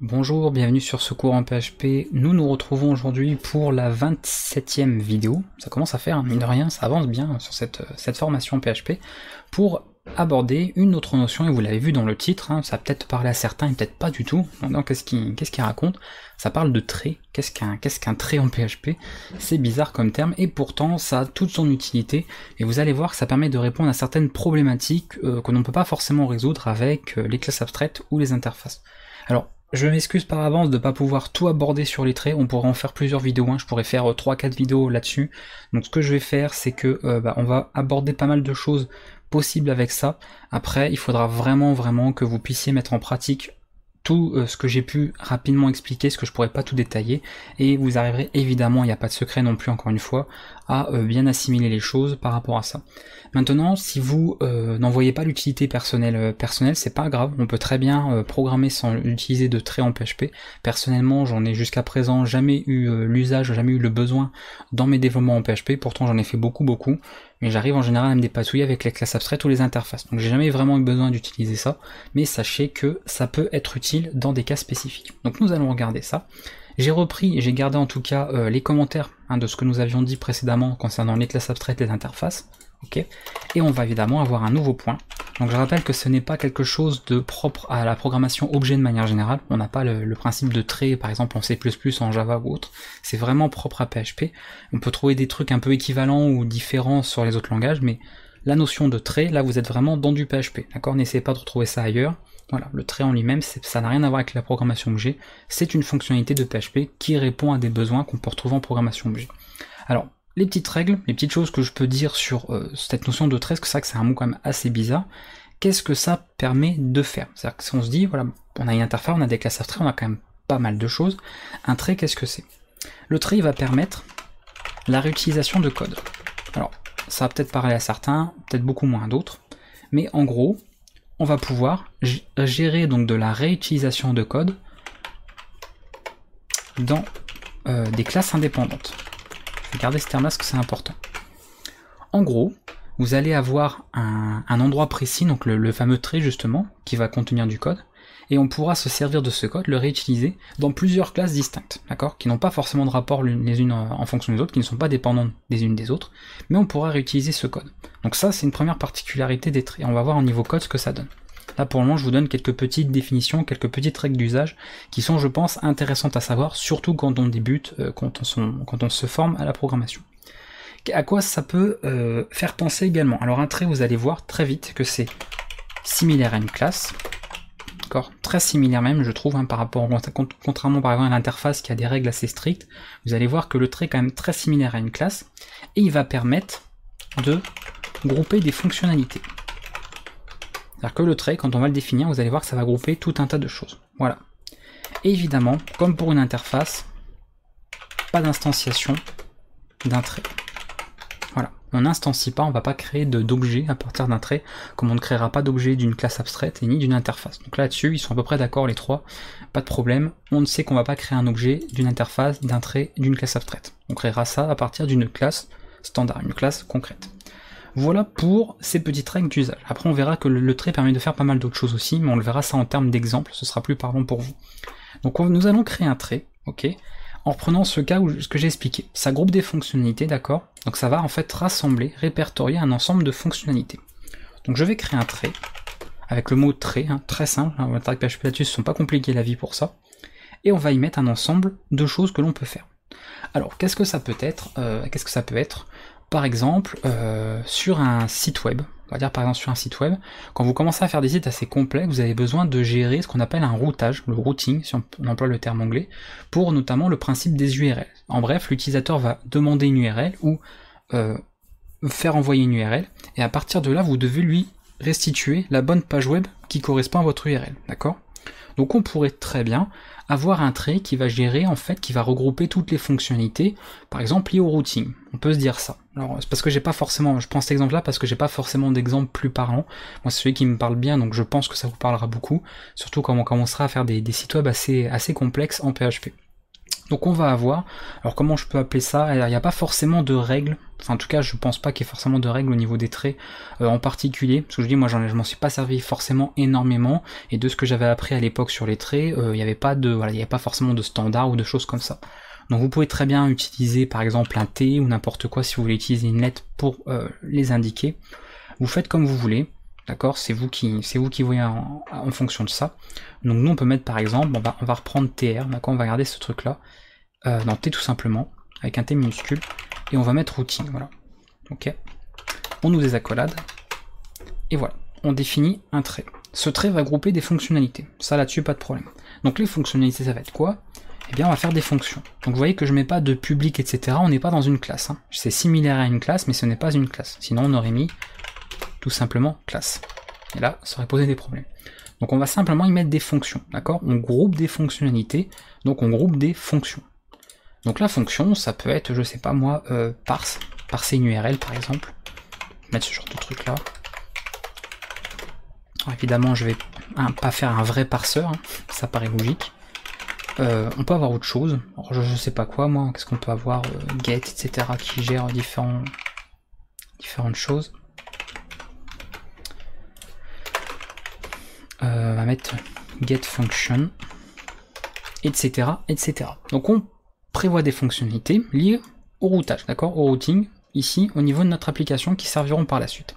Bonjour, bienvenue sur ce cours en PHP. Nous nous retrouvons aujourd'hui pour la 27e vidéo. Ça commence à faire, mine de rien, ça avance bien sur cette formation PHP pour aborder une autre notion, et vous l'avez vu dans le titre, hein, ça a peut-être parlé à certains et peut-être pas du tout. Donc qu'est-ce qu'il raconte? Ça parle de trait. Qu'est-ce qu'un trait en PHP? C'est bizarre comme terme, et pourtant ça a toute son utilité, et vous allez voir que ça permet de répondre à certaines problématiques que l'on ne peut pas forcément résoudre avec les classes abstraites ou les interfaces. Alors, je m'excuse par avance de ne pas pouvoir tout aborder sur les traits, on pourrait en faire plusieurs vidéos, hein. Je pourrais faire 3-4 vidéos là-dessus. Donc ce que je vais faire, c'est que on va aborder pas mal de choses possibles avec ça. Après, il faudra vraiment que vous puissiez mettre en pratique tout ce que j'ai pu rapidement expliquer, ce que je pourrais pas tout détailler, et vous arriverez évidemment, il n'y a pas de secret non plus encore une fois, à bien assimiler les choses par rapport à ça. Maintenant, si vous n'en voyez pas l'utilité personnelle, c'est pas grave, on peut très bien programmer sans utiliser de traits en PHP. Personnellement, j'en ai jusqu'à présent jamais eu l'usage, jamais eu le besoin dans mes développements en PHP, pourtant j'en ai fait beaucoup, mais j'arrive en général à me dépatouiller avec les classes abstraites ou les interfaces. Donc j'ai jamais vraiment eu besoin d'utiliser ça, mais sachez que ça peut être utile dans des cas spécifiques. Donc nous allons regarder ça. J'ai repris et j'ai gardé en tout cas les commentaires de ce que nous avions dit précédemment concernant les classes abstraites et les interfaces. Okay. Et on va évidemment avoir un nouveau point. Donc je rappelle que ce n'est pas quelque chose de propre à la programmation objet de manière générale. On n'a pas le principe de trait par exemple en C++, en Java ou autre. C'est vraiment propre à PHP. On peut trouver des trucs un peu équivalents ou différents sur les autres langages, mais la notion de trait, là vous êtes vraiment dans du PHP. D'accord, n'essayez pas de retrouver ça ailleurs. Voilà, le trait en lui-même, ça n'a rien à voir avec la programmation objet. C'est une fonctionnalité de PHP qui répond à des besoins qu'on peut retrouver en programmation objet. Alors, les petites règles, les petites choses que je peux dire sur cette notion de trait, parce que c'est vrai que c'est un mot quand même assez bizarre. Qu'est-ce que ça permet de faire? C'est-à-dire que si on se dit, voilà, on a une interface, on a des classes abstraites, on a quand même pas mal de choses. Un trait, qu'est-ce que c'est? Le trait, il va permettre la réutilisation de code. Alors, ça va peut-être parler à certains, peut-être beaucoup moins à d'autres, mais en gros, on va pouvoir gérer donc de la réutilisation de code dans des classes indépendantes. Je vais garder ce terme-là parce que c'est important. En gros, vous allez avoir un endroit précis, donc le fameux trait justement, qui va contenir du code, et on pourra se servir de ce code, le réutiliser dans plusieurs classes distinctes, d'accord, qui n'ont pas forcément de rapport les unes en fonction des autres, qui ne sont pas dépendantes des unes des autres, mais on pourra réutiliser ce code. Donc ça, c'est une première particularité des traits. On va voir au niveau code ce que ça donne. Là, pour le moment, je vous donne quelques petites définitions, quelques petites règles d'usage qui sont, je pense, intéressantes à savoir, surtout quand on débute, quand on se forme à la programmation. À quoi ça peut faire penser également? Alors un trait, vous allez voir très vite que c'est similaire à une classe, d'accord, très similaire même, je trouve, par rapport, contrairement par exemple à l'interface qui a des règles assez strictes, vous allez voir que le trait est quand même très similaire à une classe, et il va permettre de grouper des fonctionnalités. C'est-à-dire que le trait, quand on va le définir, vous allez voir que ça va grouper tout un tas de choses. Voilà. Et évidemment, comme pour une interface, pas d'instanciation d'un trait. Voilà. On n'instancie pas, on ne va pas créer d'objet à partir d'un trait, comme on ne créera pas d'objet d'une classe abstraite et ni d'une interface. Donc là-dessus, ils sont à peu près d'accord les trois, pas de problème. On sait qu'on ne va pas créer un objet d'une interface, d'un trait, d'une classe abstraite. On créera ça à partir d'une classe standard, une classe concrète. Voilà pour ces petites règles d'usage. Après on verra que le trait permet de faire pas mal d'autres choses aussi, mais on le verra ça en termes d'exemple, ce sera plus parlant pour vous. Donc nous allons créer un trait, ok, en reprenant ce cas où ce que j'ai expliqué. Ça groupe des fonctionnalités, d'accord, donc ça va en fait rassembler, répertorier un ensemble de fonctionnalités. Donc je vais créer un trait, avec le mot trait, hein, très simple, hein, avec PHP là-dessus, ne sont pas compliqués la vie pour ça, et on va y mettre un ensemble de choses que l'on peut faire. Alors qu'est-ce que ça peut être? Par exemple, sur un site web, on va dire par exemple sur un site web, quand vous commencez à faire des sites assez complexes, vous avez besoin de gérer ce qu'on appelle un routage, le routing, si on emploie le terme anglais, pour notamment le principe des URL. En bref, l'utilisateur va demander une URL ou faire envoyer une URL, et à partir de là, vous devez lui restituer la bonne page web qui correspond à votre URL, d'accord? Donc on pourrait très bien avoir un trait qui va gérer, en fait, qui va regrouper toutes les fonctionnalités, par exemple liées au routing. On peut se dire ça. Alors c'est parce que j'ai pas forcément, je prends cet exemple-là parce que j'ai pas forcément d'exemple plus parlant. Moi c'est celui qui me parle bien, donc je pense que ça vous parlera beaucoup, surtout quand on commencera à faire des sites web assez complexes en PHP. Donc on va avoir, alors comment je peux appeler ça? Il n'y a pas forcément de règles, enfin en tout cas je pense pas qu'il y ait forcément de règles au niveau des traits en particulier, parce que je dis moi je m'en suis pas servi forcément énormément, et de ce que j'avais appris à l'époque sur les traits, il n'y avait pas de, voilà, il n'y avait pas forcément de standard ou de choses comme ça. Donc vous pouvez très bien utiliser par exemple un T ou n'importe quoi si vous voulez utiliser une lettre pour les indiquer. Vous faites comme vous voulez. D'accord, c'est vous qui voyez en fonction de ça. Donc nous on peut mettre par exemple, on va reprendre TR, d'accord, on va garder ce truc là, dans T tout simplement, avec un T minuscule, et on va mettre routing, voilà. Ok, on nous les accolade, et voilà, on définit un trait. Ce trait va grouper des fonctionnalités, ça là-dessus pas de problème. Donc les fonctionnalités ça va être quoi? Eh bien on va faire des fonctions. Donc vous voyez que je mets pas de public, etc. On n'est pas dans une classe, hein. C'est similaire à une classe, mais ce n'est pas une classe. Sinon on aurait mis tout simplement classe. Et là, ça aurait posé des problèmes. Donc on va simplement y mettre des fonctions, d'accord? On groupe des fonctionnalités, donc on groupe des fonctions. Donc la fonction, ça peut être, je sais pas moi, parser une URL par exemple. Mettre ce genre de truc là. Alors, évidemment, je vais pas faire un vrai parseur, hein, ça paraît logique. On peut avoir autre chose. Alors, je sais pas quoi moi, qu'est-ce qu'on peut avoir, get, etc. qui gère différentes choses. On va mettre get function, etc., etc. Donc on prévoit des fonctionnalités liées au routage, d'accord, au routing, ici au niveau de notre application qui serviront par la suite.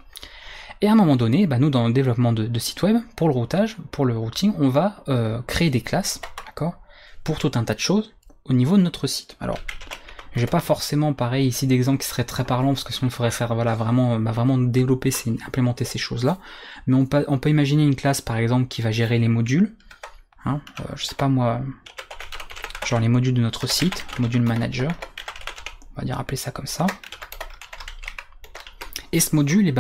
Et à un moment donné, nous dans le développement de site web, pour le routage, pour le routing, on va créer des classes, d'accord, pour tout un tas de choses au niveau de notre site. Alors, j'ai pas forcément pareil ici d'exemple qui serait très parlant parce que sinon il faudrait faire voilà vraiment développer, implémenter ces choses-là. Mais on peut imaginer une classe par exemple qui va gérer les modules. Hein, je sais pas moi, genre les modules de notre site, module manager. On va dire appeler ça comme ça. Et ce module,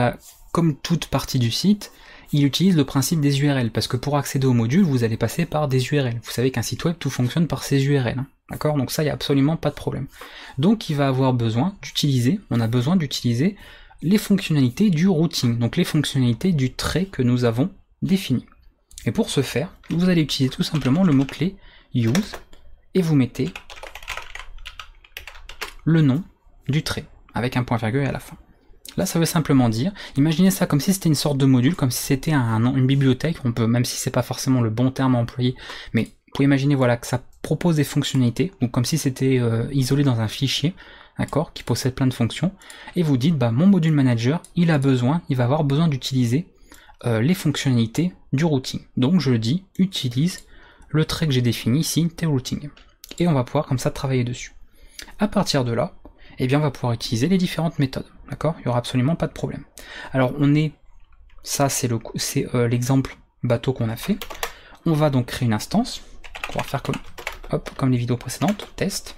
comme toute partie du site, il utilise le principe des URL parce que pour accéder au module, vous allez passer par des URL. Vous savez qu'un site web tout fonctionne par ces URL. Hein. D'accord, donc ça, il n'y a absolument pas de problème. Donc il va avoir besoin d'utiliser, on a besoin d'utiliser les fonctionnalités du routing, donc les fonctionnalités du trait que nous avons défini. Et pour ce faire, vous allez utiliser tout simplement le mot-clé use, et vous mettez le nom du trait, avec un point virgule à la fin. Là, ça veut simplement dire, imaginez ça comme si c'était une sorte de module, comme si c'était une bibliothèque, on peut, même si c'est pas forcément le bon terme à employer, mais vous pouvez imaginer voilà, que ça propose des fonctionnalités, ou comme si c'était isolé dans un fichier, d'accord, qui possède plein de fonctions, et vous dites, mon module manager, il va avoir besoin d'utiliser les fonctionnalités du routing. Donc je le dis, utilise le trait que j'ai défini ici, trouting. Et on va pouvoir comme ça travailler dessus. À partir de là, eh bien on va pouvoir utiliser les différentes méthodes, d'accord, il n'y aura absolument pas de problème. Alors ça c'est l'exemple bateau qu'on a fait. On va donc créer une instance, on va faire comme les vidéos précédentes, test.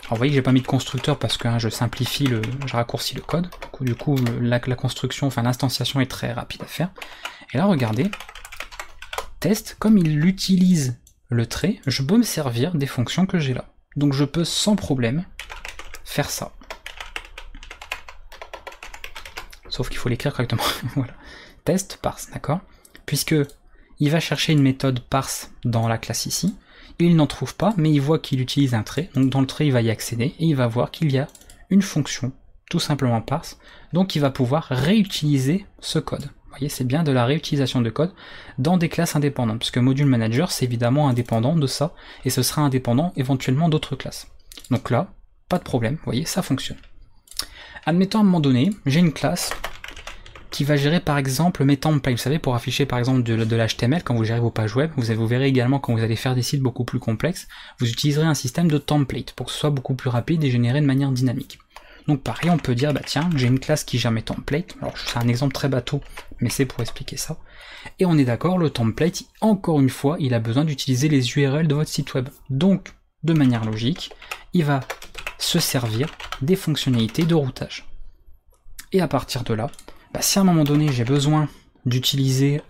Alors vous voyez que j'ai pas mis de constructeur parce que je simplifie, je raccourcis le code. Du coup la construction, enfin l'instanciation est très rapide à faire. Et là regardez, test, comme il utilise le trait, je peux me servir des fonctions que j'ai là. Donc je peux sans problème faire ça. Sauf qu'il faut l'écrire correctement. Voilà. Test parse, d'accord? Puisque il va chercher une méthode parse dans la classe ici, il n'en trouve pas, mais il voit qu'il utilise un trait, donc dans le trait il va y accéder, et il va voir qu'il y a une fonction, tout simplement parse, donc il va pouvoir réutiliser ce code. Vous voyez, c'est bien de la réutilisation de code dans des classes indépendantes, puisque module manager c'est évidemment indépendant de ça, et ce sera indépendant éventuellement d'autres classes. Donc là, pas de problème, vous voyez, ça fonctionne. Admettons à un moment donné, j'ai une classe qui va gérer par exemple mes templates, vous savez, pour afficher par exemple de l'HTML quand vous gérez vos pages web, vous verrez également quand vous allez faire des sites beaucoup plus complexes, vous utiliserez un système de template pour que ce soit beaucoup plus rapide et généré de manière dynamique. Donc pareil, on peut dire, tiens, j'ai une classe qui gère mes templates, alors c'est un exemple très bateau, mais c'est pour expliquer ça, et on est d'accord, le template, encore une fois, il a besoin d'utiliser les URL de votre site web, donc de manière logique, il va se servir des fonctionnalités de routage. Et à partir de là, si à un moment donné j'ai besoin d'utiliser,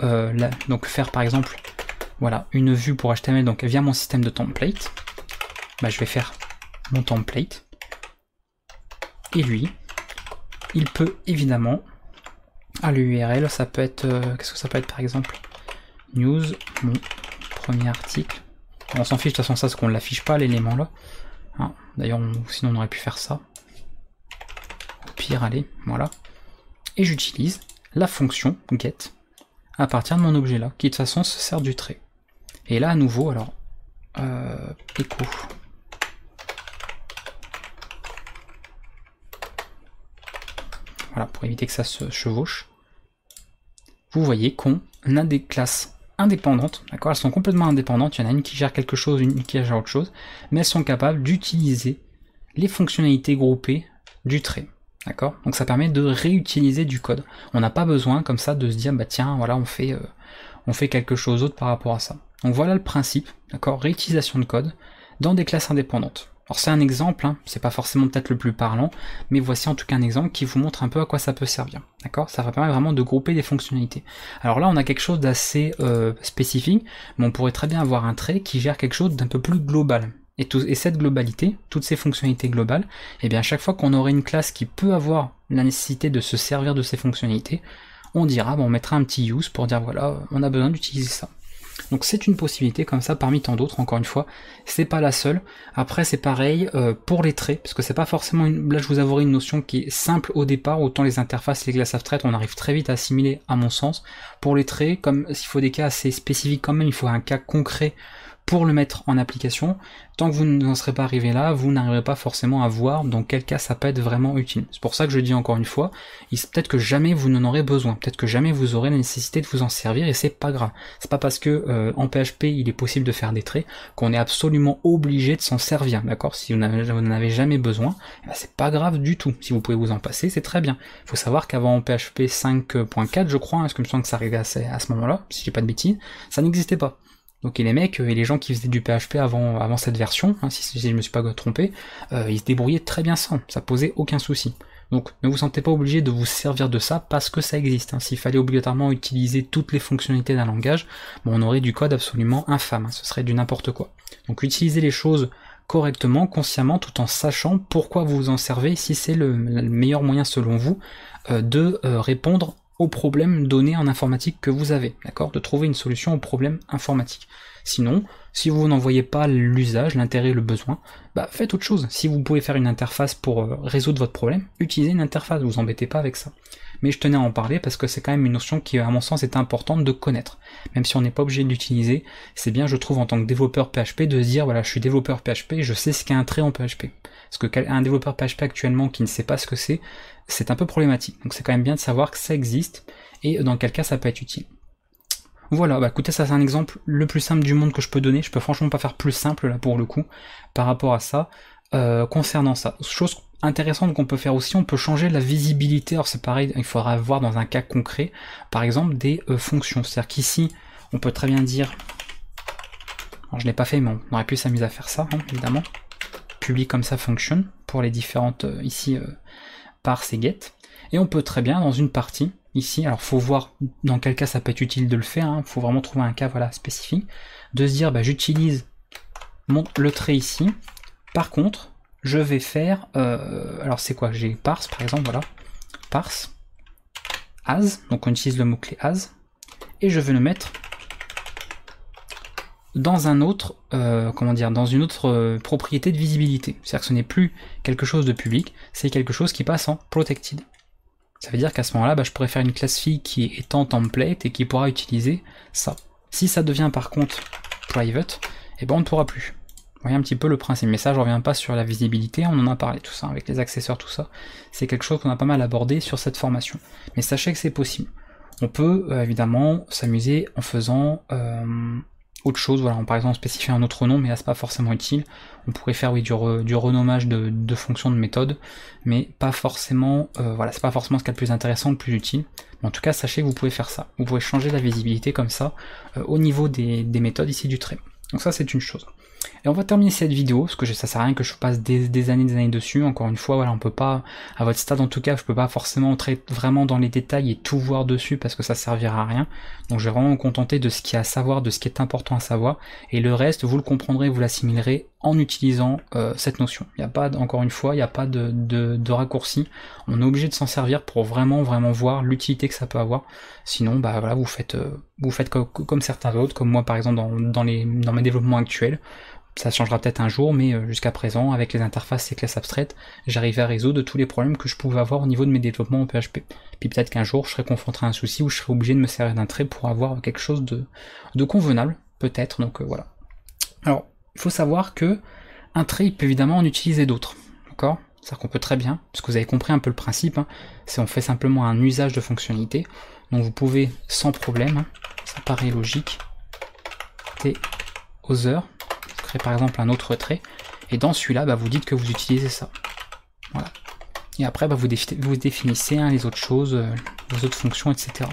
donc faire par exemple voilà, une vue pour HTML donc via mon système de template, je vais faire mon template, et lui, il peut évidemment, l'URL ça peut être, qu'est-ce que ça peut être par exemple, news, mon premier article, On s'en fiche de toute façon, ça, parce qu'on ne l'affiche pas, l'élément là. Hein, d'ailleurs, sinon on aurait pu faire ça. Au pire, allez, voilà. Et j'utilise la fonction get à partir de mon objet là, qui de toute façon se sert du trait. Et là, à nouveau, alors, écho. Voilà, pour éviter que ça se chevauche. Vous voyez qu'on a des classes indépendantes, d'accord? Elles sont complètement indépendantes, il y en a une qui gère quelque chose, une qui gère autre chose, mais elles sont capables d'utiliser les fonctionnalités groupées du trait, d'accord? Donc ça permet de réutiliser du code. On n'a pas besoin comme ça de se dire, bah tiens, voilà, on fait quelque chose d'autre par rapport à ça. Donc voilà le principe, d'accord? Réutilisation de code dans des classes indépendantes. Alors c'est un exemple, hein, c'est pas forcément peut-être le plus parlant, mais voici en tout cas un exemple qui vous montre un peu à quoi ça peut servir. D'accord? Ça va permettre vraiment de grouper des fonctionnalités. Alors là on a quelque chose d'assez spécifique, mais on pourrait très bien avoir un trait qui gère quelque chose d'un peu plus global. Et cette globalité, toutes ces fonctionnalités globales, et bien à chaque fois qu'on aurait une classe qui peut avoir la nécessité de se servir de ces fonctionnalités, on dira, bon, on mettra un petit use pour dire voilà, on a besoin d'utiliser ça. Donc c'est une possibilité comme ça parmi tant d'autres, encore une fois, c'est pas la seule. Après c'est pareil pour les traits, parce que c'est pas forcément là je vous avouerai une notion qui est simple au départ, autant les interfaces, les classes abstraites, on arrive très vite à assimiler à mon sens. Pour les traits, comme s'il faut des cas assez spécifiques quand même, il faut un cas concret pour le mettre en application. Tant que vous n'en serez pas arrivé là, vous n'arriverez pas forcément à voir dans quel cas ça peut être vraiment utile. C'est pour ça que je dis encore une fois, peut-être que jamais vous n'en aurez besoin, peut-être que jamais vous aurez la nécessité de vous en servir et c'est pas grave. C'est pas parce que en PHP il est possible de faire des traits qu'on est absolument obligé de s'en servir, d'accord? Si vous n'en avez jamais besoin, ben c'est pas grave du tout. Si vous pouvez vous en passer, c'est très bien. Il faut savoir qu'avant PHP 5.4, je crois, est-ce que je me sens que ça arrivait à ce moment-là, si j'ai pas de bêtises, ça n'existait pas. Donc et les mecs et les gens qui faisaient du PHP avant cette version, hein, si je me suis pas trompé, ils se débrouillaient très bien sans, ça posait aucun souci. Donc ne vous sentez pas obligé de vous servir de ça parce que ça existe. Hein. S'il fallait obligatoirement utiliser toutes les fonctionnalités d'un langage, bon, on aurait du code absolument infâme, hein, ce serait du n'importe quoi. Donc utilisez les choses correctement, consciemment, tout en sachant pourquoi vous vous en servez, si c'est le meilleur moyen selon vous de répondre aux problèmes donnés en informatique que vous avez, d'accord? De trouver une solution aux problèmes informatiques. Sinon, si vous n'en voyez pas l'usage, l'intérêt, le besoin, bah faites autre chose. Si vous pouvez faire une interface pour résoudre votre problème, utilisez une interface, vous embêtez pas avec ça. Mais je tenais à en parler parce que c'est quand même une notion qui, à mon sens, est importante de connaître. Même si on n'est pas obligé de l'utiliser, c'est bien, je trouve, en tant que développeur PHP, de se dire, voilà, je suis développeur PHP, je sais ce qu'est un trait en PHP. Parce qu'un développeur PHP actuellement qui ne sait pas ce que c'est un peu problématique. Donc c'est quand même bien de savoir que ça existe et dans quel cas ça peut être utile. Voilà, bah écoutez, ça c'est un exemple le plus simple du monde que je peux donner. Je peux franchement pas faire plus simple là pour le coup par rapport à ça. Concernant ça, chose intéressante qu'on peut faire aussi, on peut changer la visibilité. Alors c'est pareil, il faudra voir dans un cas concret, par exemple des fonctions. C'est-à-dire qu'ici, on peut très bien dire, alors je l'ai pas fait, mais on aurait pu s'amuser à faire ça, hein, évidemment. Publie comme ça function pour les différentes ici parse et get. Et on peut très bien dans une partie ici, alors faut voir dans quel cas ça peut être utile de le faire, hein, faut vraiment trouver un cas voilà spécifique, de se dire bah j'utilise le trait ici. Par contre, je vais faire, alors c'est quoi? J'ai parse par exemple, voilà, parse, as, donc on utilise le mot-clé as, et je vais le mettre dans un autre, comment dire, dans une autre propriété de visibilité. C'est-à-dire que ce n'est plus quelque chose de public, c'est quelque chose qui passe en protected. Ça veut dire qu'à ce moment-là, bah, je pourrais faire une classe fille qui est en template et qui pourra utiliser ça. Si ça devient par contre private, eh ben on ne pourra plus. Vous voyez un petit peu le principe, mais ça je reviens pas sur la visibilité, on en a parlé tout ça, avec les accessoires, tout ça. C'est quelque chose qu'on a pas mal abordé sur cette formation. Mais sachez que c'est possible. On peut évidemment s'amuser en faisant autre chose, voilà, par exemple spécifier un autre nom, mais là c'est pas forcément utile. On pourrait faire oui, du renommage de fonctions de méthode, mais pas forcément, voilà, c'est pas forcément ce qu'il y a de plus intéressant, le plus utile. Mais en tout cas, sachez que vous pouvez faire ça. Vous pouvez changer la visibilité comme ça au niveau des méthodes ici du trait. Donc ça c'est une chose. Et on va terminer cette vidéo, parce que ça sert à rien que je passe des années dessus, encore une fois, voilà, on peut pas, à votre stade en tout cas, je peux pas forcément entrer vraiment dans les détails et tout voir dessus, parce que ça servira à rien, donc je vais vraiment me contenter de ce qu'il y a à savoir, de ce qui est important à savoir, et le reste, vous le comprendrez, vous l'assimilerez en utilisant cette notion. Il n'y a pas, encore une fois, il n'y a pas de raccourci. On est obligé de s'en servir pour vraiment voir l'utilité que ça peut avoir. Sinon, bah voilà, vous faites comme certains autres, comme moi par exemple dans mes développements actuels. Ça changera peut-être un jour, mais jusqu'à présent, avec les interfaces et classes abstraites, j'arrivais à résoudre tous les problèmes que je pouvais avoir au niveau de mes développements en PHP. Puis peut-être qu'un jour, je serai confronté à un souci où je serai obligé de me servir d'un trait pour avoir quelque chose de convenable, peut-être, donc voilà. Alors, il faut savoir que un trait, il peut évidemment en utiliser d'autres, d'accord? C'est-à-dire qu'on peut très bien, parce que vous avez compris un peu le principe, hein, c'est on fait simplement un usage de fonctionnalité, donc vous pouvez sans problème, hein, ça paraît logique, other, créer par exemple un autre trait, et dans celui-là, bah, vous dites que vous utilisez ça. Voilà. Et après, bah, vous définissez les autres choses, vos autres fonctions, etc.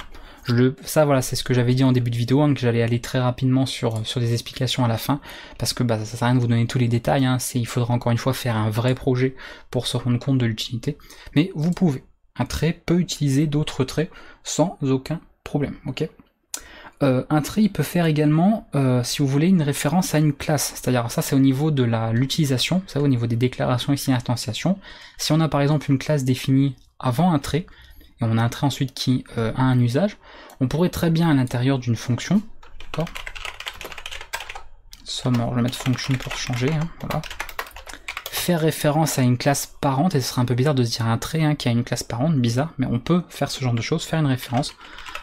Ça, voilà, c'est ce que j'avais dit en début de vidéo, hein, que j'allais aller très rapidement sur des explications à la fin, parce que bah, ça sert à rien de vous donner tous les détails, hein, il faudra encore une fois faire un vrai projet pour se rendre compte de l'utilité, mais vous pouvez. Un trait peut utiliser d'autres traits sans aucun problème, ok ? Un trait, il peut faire également, si vous voulez, une référence à une classe. C'est-à-dire, ça c'est au niveau de l'utilisation, ça au niveau des déclarations ici, instantiation. Si on a par exemple une classe définie avant un trait, et on a un trait ensuite qui a un usage, on pourrait très bien à l'intérieur d'une fonction, d'accord, alors je vais mettre fonction pour changer, hein, voilà, faire référence à une classe parente, et ce serait un peu bizarre de se dire un trait qui a une classe parente, bizarre, mais on peut faire ce genre de choses, faire une référence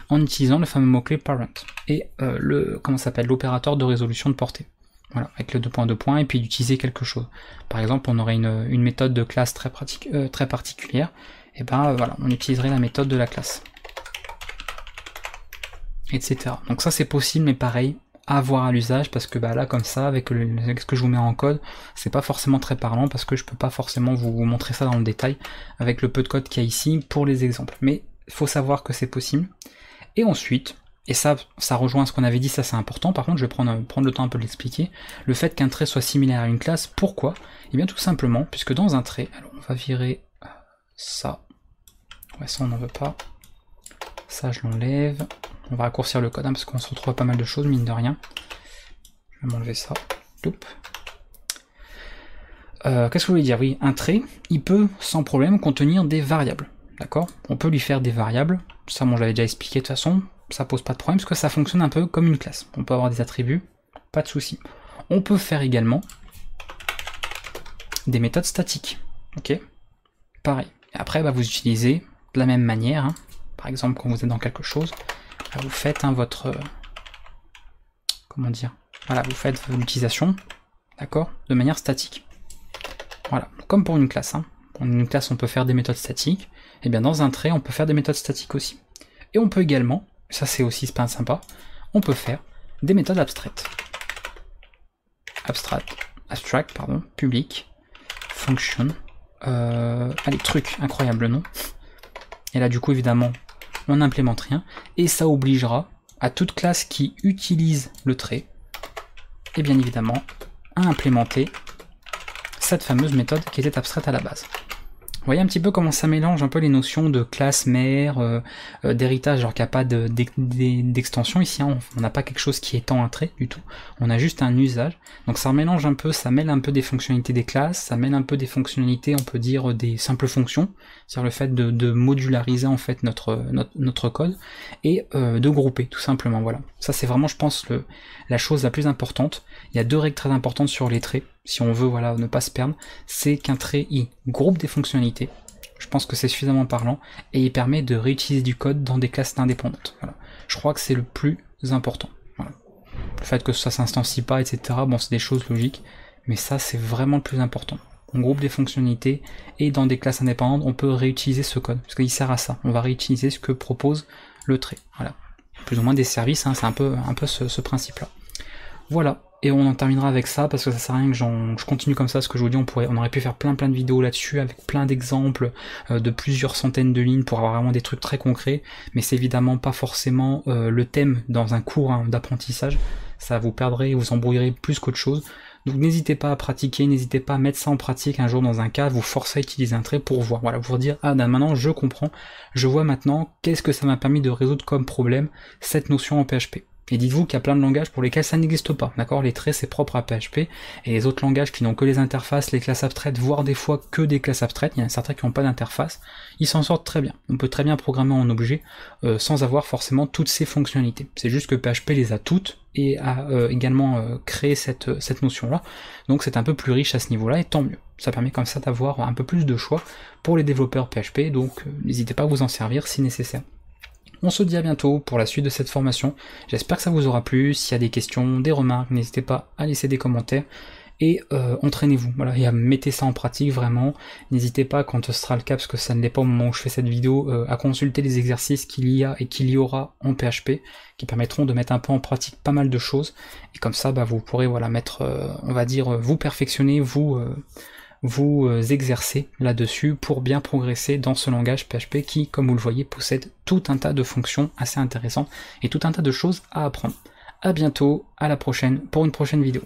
en utilisant le fameux mot-clé parent et l'opérateur de résolution de portée. Voilà, avec le 2 et puis d'utiliser quelque chose. Par exemple, on aurait une méthode de classe très particulière, et ben voilà, on utiliserait la méthode de la classe. Etc. Donc ça c'est possible, mais pareil, à voir à l'usage, parce que bah là comme ça, avec ce que je vous mets en code, c'est pas forcément très parlant, parce que je peux pas forcément vous montrer ça dans le détail, avec le peu de code qu'il y a ici pour les exemples. Mais il faut savoir que c'est possible. Et ensuite, et ça rejoint ce qu'on avait dit, ça c'est important, par contre je vais prendre le temps un peu de l'expliquer, le fait qu'un trait soit similaire à une classe, pourquoi? Et bien tout simplement, puisque dans un trait, alors on va virer ça, ouais ça on n'en veut pas, ça je l'enlève, on va raccourcir le code, parce qu'on se retrouve à pas mal de choses, mine de rien, je vais m'enlever ça, qu'est-ce que je voulais dire? Oui, un trait, il peut sans problème contenir des variables. D'accord ? On peut lui faire des variables, ça bon, j'avais déjà expliqué de toute façon, ça pose pas de problème parce que ça fonctionne un peu comme une classe. On peut avoir des attributs, pas de souci. On peut faire également des méthodes statiques. Ok ? Pareil. Et après, bah, vous utilisez de la même manière, hein. Par exemple, quand vous êtes dans quelque chose, bah, vous faites votre. Comment dire ? Voilà, vous faites l'utilisation, d'accord ? De manière statique. Voilà, comme pour une classe, hein. Pour une classe, on peut faire des méthodes statiques. Et bien dans un trait, on peut faire des méthodes statiques aussi. Et on peut également, ça c'est aussi sympa, on peut faire des méthodes abstraites. Abstract, public, function, allez, truc, incroyable nom. Et là du coup évidemment, on n'implémente rien. Et ça obligera à toute classe qui utilise le trait, et bien évidemment, à implémenter cette fameuse méthode qui était abstraite à la base. Vous voyez un petit peu comment ça mélange un peu les notions de classe mère, d'héritage, alors qu'il n'y a pas d'extension ici, hein, on n'a pas quelque chose qui étend un trait du tout, on a juste un usage, donc ça mélange un peu, ça mêle un peu des fonctionnalités des classes, ça mêle un peu des fonctionnalités, on peut dire des simples fonctions, c'est-à-dire le fait de modulariser en fait notre code, et de grouper tout simplement, voilà. Ça c'est vraiment je pense la chose la plus importante. Il y a deux règles très importantes sur les traits, si on veut voilà ne pas se perdre, c'est qu'un trait il groupe des fonctionnalités, je pense que c'est suffisamment parlant, et il permet de réutiliser du code dans des classes indépendantes. Voilà. Je crois que c'est le plus important. Voilà. Le fait que ça s'instancie pas, etc., bon c'est des choses logiques, mais ça c'est vraiment le plus important. On groupe des fonctionnalités, et dans des classes indépendantes, on peut réutiliser ce code, parce qu'il sert à ça, on va réutiliser ce que propose le trait. Voilà. Plus ou moins des services, hein, c'est un peu ce principe-là. Voilà, et on en terminera avec ça, parce que ça sert à rien que je continue comme ça, ce que je vous dis, on aurait pu faire plein de vidéos là-dessus, avec plein d'exemples de plusieurs centaines de lignes, pour avoir vraiment des trucs très concrets, mais c'est évidemment pas forcément le thème dans un cours d'apprentissage, ça vous perdrez, vous embrouillerez plus qu'autre chose, donc n'hésitez pas à pratiquer, n'hésitez pas à mettre ça en pratique un jour dans un cas, vous forcer à utiliser un trait pour voir, voilà, pour dire, ah maintenant je comprends, je vois maintenant qu'est-ce que ça m'a permis de résoudre comme problème, cette notion en PHP. Et dites-vous qu'il y a plein de langages pour lesquels ça n'existe pas, d'accord? Les traits c'est propre à PHP, et les autres langages qui n'ont que les interfaces, les classes abstraites, voire des fois que des classes abstraites, il y en a certains qui n'ont pas d'interface, ils s'en sortent très bien. On peut très bien programmer en objet sans avoir forcément toutes ces fonctionnalités. C'est juste que PHP les a toutes et a également créé cette notion-là, donc c'est un peu plus riche à ce niveau-là, et tant mieux. Ça permet comme ça d'avoir un peu plus de choix pour les développeurs PHP, donc n'hésitez pas à vous en servir si nécessaire. On se dit à bientôt pour la suite de cette formation, j'espère que ça vous aura plu, s'il y a des questions, des remarques, n'hésitez pas à laisser des commentaires, et entraînez-vous, voilà, et mettez ça en pratique vraiment, n'hésitez pas quand ce sera le cas, parce que ça ne l'est pas au moment où je fais cette vidéo, à consulter les exercices qu'il y a et qu'il y aura en PHP, qui permettront de mettre un peu en pratique pas mal de choses, et comme ça vous pourrez voilà mettre, on va dire, vous perfectionner, vous exercer là-dessus pour bien progresser dans ce langage PHP qui, comme vous le voyez, possède tout un tas de fonctions assez intéressantes et tout un tas de choses à apprendre. À bientôt, à la prochaine pour une prochaine vidéo.